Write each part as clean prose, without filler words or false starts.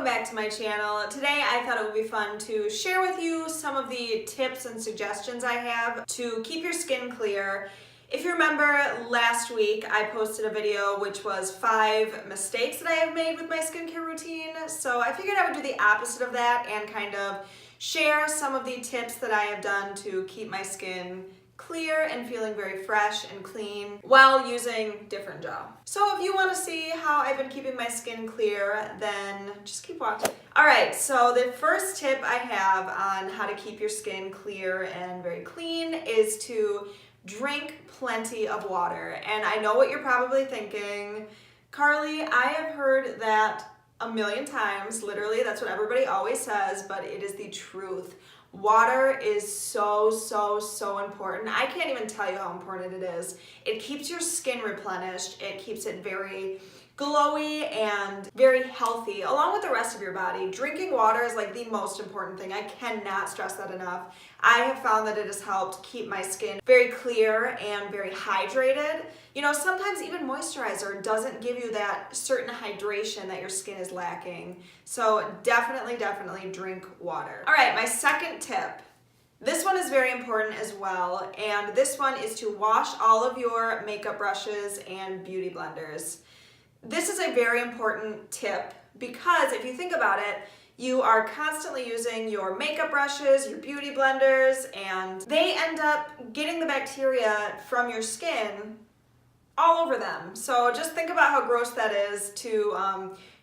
welcome back to my channel. Today I thought it would be fun to share with you some of the tips and suggestions I have to keep your skin clear. If you remember last week I posted a video which was 5 mistakes that I have made with my skincare routine, so I figured I would do the opposite of that and kind of share some of the tips that I have done to keep my skin clear and feeling very fresh and clean while using Differin Gel. So if you want to see how I've been keeping my skin clear, then just keep watching. Alright, so the first tip I have on how to keep your skin clear and very clean is to drink plenty of water. And I know what you're probably thinking, Carly, I have heard that a million times, literally, that's what everybody always says, but it is the truth. Water is so important. I can't even tell you how important it is. It keeps your skin replenished. It keeps it very glowy and very healthy along with the rest of your body. Drinking water is like the most important thing. I cannot stress that enough. I have found that it has helped keep my skin very clear and very hydrated. You know, sometimes even moisturizer doesn't give you that certain hydration that your skin is lacking. So definitely drink water. All right, my second tip. This one is very important as well, and this one is to wash all of your makeup brushes and beauty blenders. This is a very important tip because if you think about it, you are constantly using your makeup brushes, your beauty blenders, and they end up getting the bacteria from your skin all over them. So just think about how gross that is to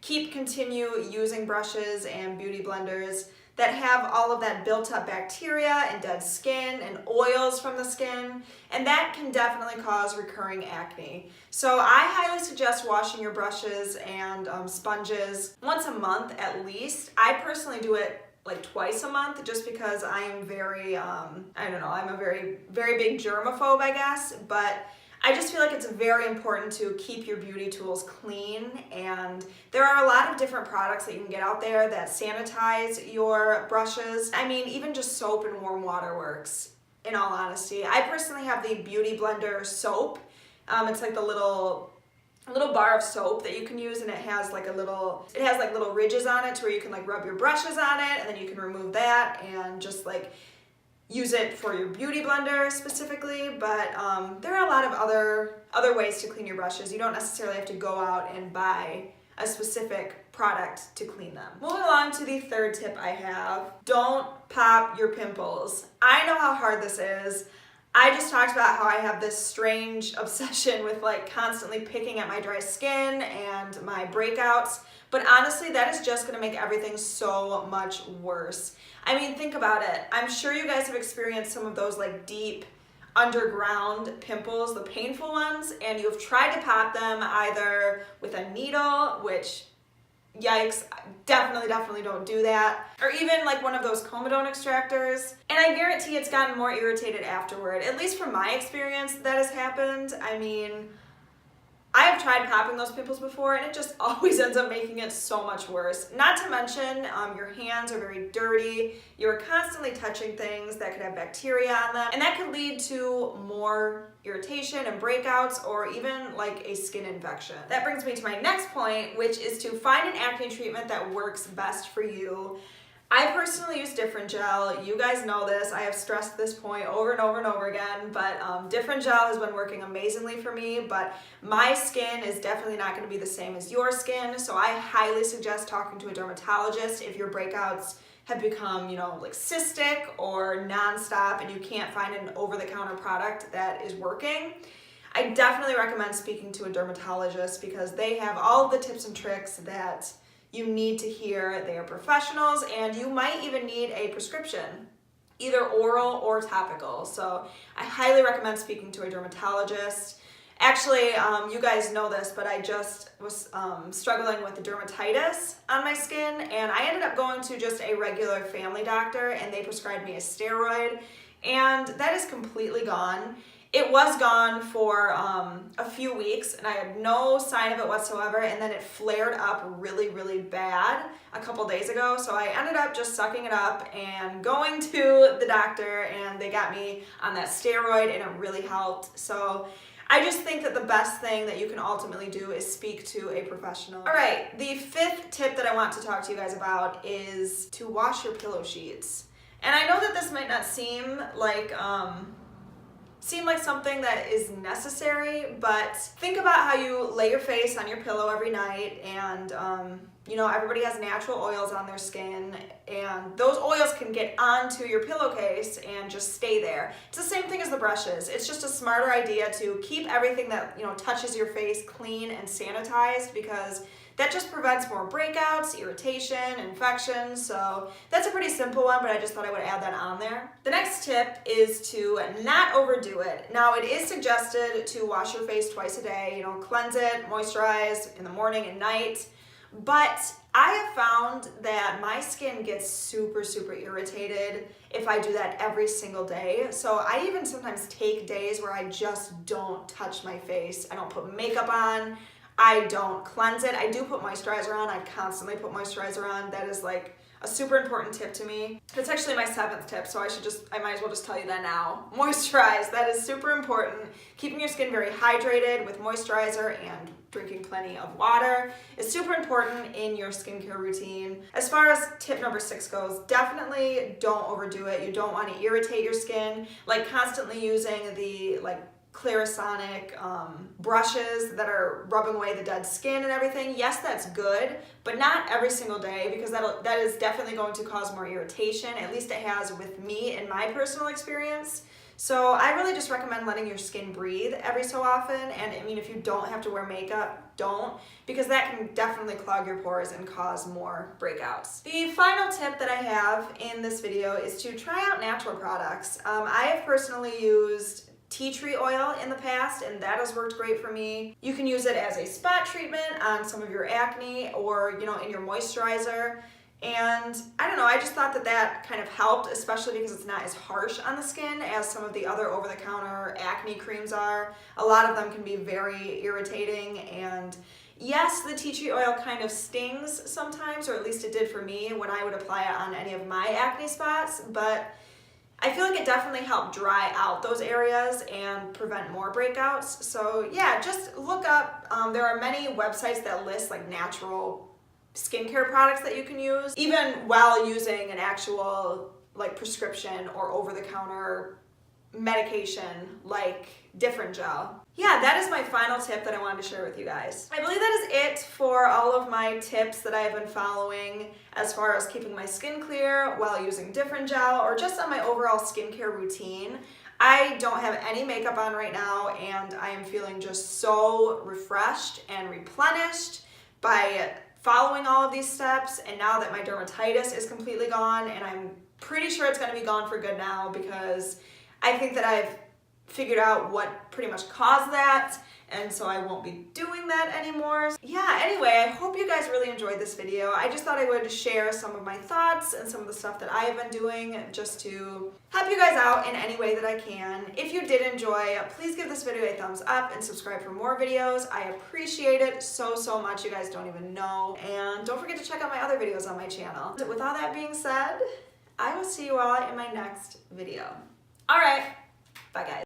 continue using brushes and beauty blenders that have all of that built up bacteria and dead skin and oils from the skin, and that can definitely cause recurring acne. So I highly suggest washing your brushes and sponges once a month at least. I personally do it like twice a month just because I am very, I'm a very big germaphobe, I guess, but I just feel like it's very important to keep your beauty tools clean, and there are a lot of different products that you can get out there that sanitize your brushes. I mean, even just soap and warm water works, in all honesty. I personally have the Beauty Blender soap. It's like the little bar of soap that you can use, and it has like little ridges on it to where you can like rub your brushes on it, and then you can remove that and just like use it for your beauty blender specifically, but there are a lot of other ways to clean your brushes. You don't necessarily have to go out and buy a specific product to clean them. Moving along to the third tip I have, don't pop your pimples. I know how hard this is. I just talked about how I have this strange obsession with like constantly picking at my dry skin and my breakouts, but honestly that is just gonna make everything so much worse. I mean, think about it. I'm sure you guys have experienced some of those like deep underground pimples, the painful ones, and you've tried to pop them either with a needle, which yikes, definitely don't do that, or even like one of those comedone extractors, and I guarantee it's gotten more irritated afterward. At least from my experience that has happened. I mean, I have tried popping those pimples before and it just always ends up making it so much worse. Not to mention your hands are very dirty, you're constantly touching things that could have bacteria on them, and that could lead to more irritation and breakouts or even like a skin infection. That brings me to my next point, which is to find an acne treatment that works best for you. I personally use Differin Gel. You guys know this. I have stressed this point over and over again, but Differin Gel has been working amazingly for me, but my skin is definitely not going to be the same as your skin, so I highly suggest talking to a dermatologist if your breakouts have become, you know, like cystic or nonstop and you can't find an over-the-counter product that is working. I definitely recommend speaking to a dermatologist because they have all the tips and tricks that you need to hear. They are professionals, and you might even need a prescription, either oral or topical. So I highly recommend speaking to a dermatologist. Actually, you guys know this, but I just was struggling with dermatitis on my skin, and I ended up going to just a regular family doctor, and they prescribed me a steroid, and that is completely gone. It was gone for a few weeks and I had no sign of it whatsoever, and then it flared up really bad a couple days ago, so I ended up just sucking it up and going to the doctor, and they got me on that steroid and it really helped. So I just think that the best thing that you can ultimately do is speak to a professional. All right, the fifth tip that I want to talk to you guys about is to wash your pillow sheets. And I know that this might not seem like something that is necessary, but think about how you lay your face on your pillow every night, and you know, everybody has natural oils on their skin, and those oils can get onto your pillowcase and just stay there. It's the same thing as the brushes. It's just a smarter idea to keep everything that, you know, touches your face clean and sanitized, because that just prevents more breakouts, irritation, infections. So that's a pretty simple one, but I just thought I would add that on there. The next tip is to not overdo it. Now, it is suggested to wash your face twice a day, you know, cleanse it, moisturize in the morning and night. But I have found that my skin gets super, super irritated if I do that every single day. So I even sometimes take days where I just don't touch my face. I don't put makeup on. I don't cleanse it. I do put moisturizer on. I constantly put moisturizer on. That is like a super important tip to me. It's actually my 7th tip, so I might as well just tell you that now. Moisturize, that is super important. Keeping your skin very hydrated with moisturizer and drinking plenty of water is super important in your skincare routine. As far as tip number 6 goes, definitely don't overdo it. You don't want to irritate your skin, like constantly using the Clarisonic brushes that are rubbing away the dead skin and everything. Yes, that's good, but not every single day, because that is definitely going to cause more irritation. At least it has with me in my personal experience. So I really just recommend letting your skin breathe every so often. And I mean, if you don't have to wear makeup, don't, because that can definitely clog your pores and cause more breakouts. The final tip that I have in this video is to try out natural products. I have personally used tea tree oil in the past, and that has worked great for me. You can use it as a spot treatment on some of your acne, or, you know, in your moisturizer. And I don't know, I just thought that kind of helped, especially because it's not as harsh on the skin as some of the other over-the-counter acne creams are. A lot of them can be very irritating, and yes, the tea tree oil kind of stings sometimes, or at least it did for me when I would apply it on any of my acne spots, but I feel like it definitely helped dry out those areas and prevent more breakouts. So yeah, just look up, there are many websites that list like natural skincare products that you can use, even while using an actual like prescription or over-the-counter medication like Differin Gel. Yeah, that is my final tip that I wanted to share with you guys. I believe that is it for all of my tips that I have been following as far as keeping my skin clear while using Differin Gel, or just on my overall skincare routine. I don't have any makeup on right now, and I am feeling just so refreshed and replenished by following all of these steps. And now that my dermatitis is completely gone, and I'm pretty sure it's going to be gone for good now, because I think that I've figured out what pretty much caused that, and so I won't be doing that anymore. Yeah, anyway, I hope you guys really enjoyed this video. I just thought I would share some of my thoughts and some of the stuff that I have been doing just to help you guys out in any way that I can. If you did enjoy, please give this video a thumbs up and subscribe for more videos. I appreciate it so, so much. You guys don't even know. And don't forget to check out my other videos on my channel. With all that being said, I will see you all in my next video. All right, bye guys.